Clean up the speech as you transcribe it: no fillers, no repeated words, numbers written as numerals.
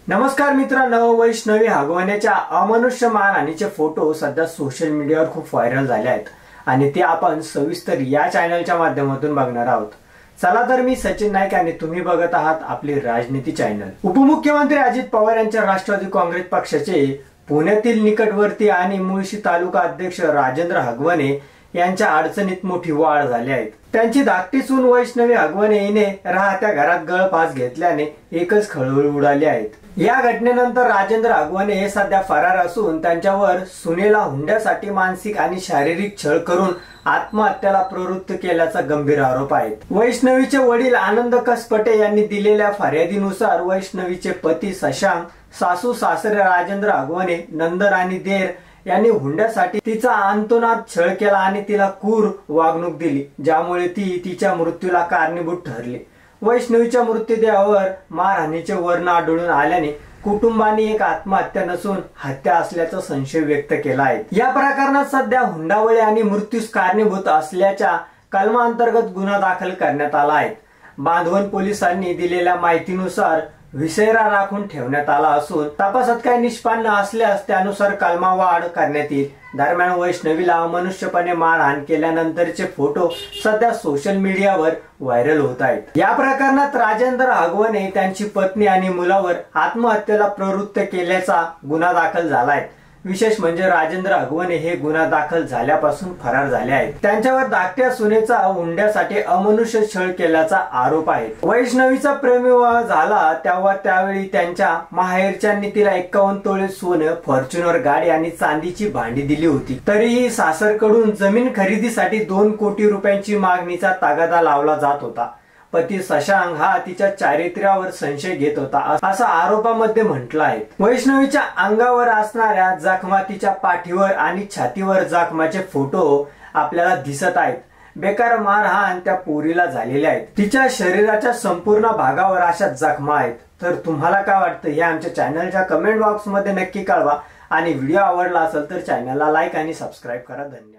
नमस्कार मित्रांनो, वैष्णवी हगवण्याच्या अमनुष्य मारहाणीचे फोटो सध्या सोशल मीडियावर खूप व्हायरल झाले आहेत आणि ते आपण सविस्तर या चॅनलच्या माध्यमातून बघणार आहोत। चला तर मी सचिन नाईक आणि तुम्ही बघत आहात आपली राजनीती चॅनल। उपमुख्यमंत्री अजित पवार यांच्या राष्ट्रवादी काँग्रेस पक्षाचे पुण्यातील निकटवर्ती आणि मुळशी तालुका अध्यक्ष राजेंद्र हगवणे यांच्या अडचणीत मोठी वाढ झाली आहे। त्यांची धाकटी सून वैष्णवी हगवणे हिने राहत्या घरात गळफास घेतल्याने एकच खळबळ उडाली आहे। या घटनेनंतर राजेंद्र हगवणे हे सध्या फरार असून त्यांच्यावर सुनेला हुंड्यासाठी मानसिक आणि शारीरिक छळ करून आत्महत्येला प्रवृत्त केल्याचा गंभीर आरोप आहे। वैष्णवीचे वडील आनंद कसपटे यांनी दिलेल्या फिर्यादीनुसार वैष्णवीचे पती शशांक, सासू सासरे राजेंद्र हगवणे, नंदन आणि देर यांनी हुंड्यासाठी तिचा अंतोनात छळ केला आणि तिला क्रूर वागणूक दिली, ज्यामुळे ती तिच्या मृत्यूला कारणीभूत ठरली। वैष्णवीच्या मृतदेहावर मारहाणीचे वर्ण आढळून आल्याने कुटुंबाने एक आत्महत्या नसून हत्या असल्याचा संशय व्यक्त केला आहे। या प्रकरणात सध्या हुंडाबळी आणि मृत्यूस कारणीभूत असल्याच्या कलमांतर्गत गुन्हा दाखल करण्यात आला आहे। बांधवण पोलिसांनी दिलेल्या माहितीनुसार विषयरा राखून ठेवण्यात आला असून तपासात काही निष्पन्न असल्यास त्यानुसार कलमावाढ करण्यात येईल। दरम्यान वैष्णवीला अमनुष्यपणे मारहाण केल्यानंतरचे फोटो सध्या सोशल मीडियावर व्हायरल होत आहेत। या प्रकरणात राजेंद्र हगवणे, त्यांची पत्नी आणि मुलावर आत्महत्येला प्रवृत्त केल्याचा गुन्हा दाखल झाला आहे। विशेष म्हणजे राजेंद्र हगवणे हे गुन्हा दाखल झाल्यापासून फरार झाले आहेत। त्यांच्यावर धाकट्या सुनेचा हुंड्यासाठी अमनुष्य छळ केल्याचा आरोप आहे। वैष्णवीचा प्रेमविवाह झाला तेव्हा त्यावेळी त्यांच्या माहेरच्यांनी तिला 51 तोळे सोनं, फॉर्च्युनर गाडी आणि चांदीची भांडी दिली होती। तरीही सासरकडून जमीन खरेदीसाठी 2 कोटी रुपयांची मागणीचा तगादा लावला जात होता। पती शशांक हा तिच्या चारित्र्यावर संशय घेत होता असं आरोपामध्ये म्हटलं आहे। वैष्णवीच्या अंगावर असणाऱ्या जखमा, तिच्या पाठीवर आणि छातीवर जखमाचे फोटो आपल्याला दिसत आहेत। बेकार मारहाण त्या पोरीला झालेल्या आहेत। तिच्या शरीराच्या संपूर्ण भागावर अशा जखमा आहेत। तर तुम्हाला काय वाटतं हे आमच्या चॅनलच्या कमेंट बॉक्स मध्ये नक्की कळवा आणि व्हिडिओ आवडला असेल तर चॅनलला लाईक आणि सबस्क्राईब करा। धन्यवाद।